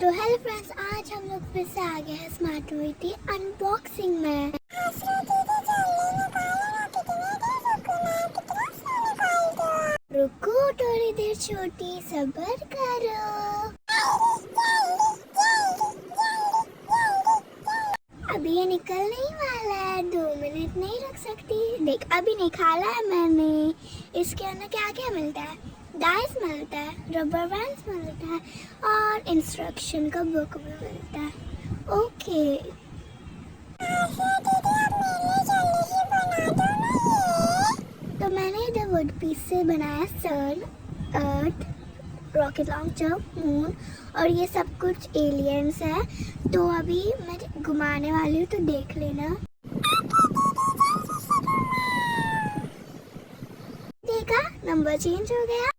तो hello friends, आज हम लोग फिर से आ गए हैं स्माटिविटी अनबॉक्सिंग में। रुको थोड़ी देर छोटी, सब्र करो। अभी ये निकलने ही वाला है, 2 मिनट नहीं रख सकती। देख, अभी निकाला है मैंने। इसके अंदर क्या क्या मिलता है? डाइस मिलता है, रबर बैंड्स मिलता है और इंस्ट्रक्शन का बुक भी मिलता है। ओके, तो मैंने इधर वुड पीस से बनाया सन, अर्थ, रॉकेट लॉन्चर, मून और ये सब कुछ एलियंस है। तो अभी मैं घुमाने वाली हूँ, तो देख लेना। देखा, नंबर चेंज हो गया।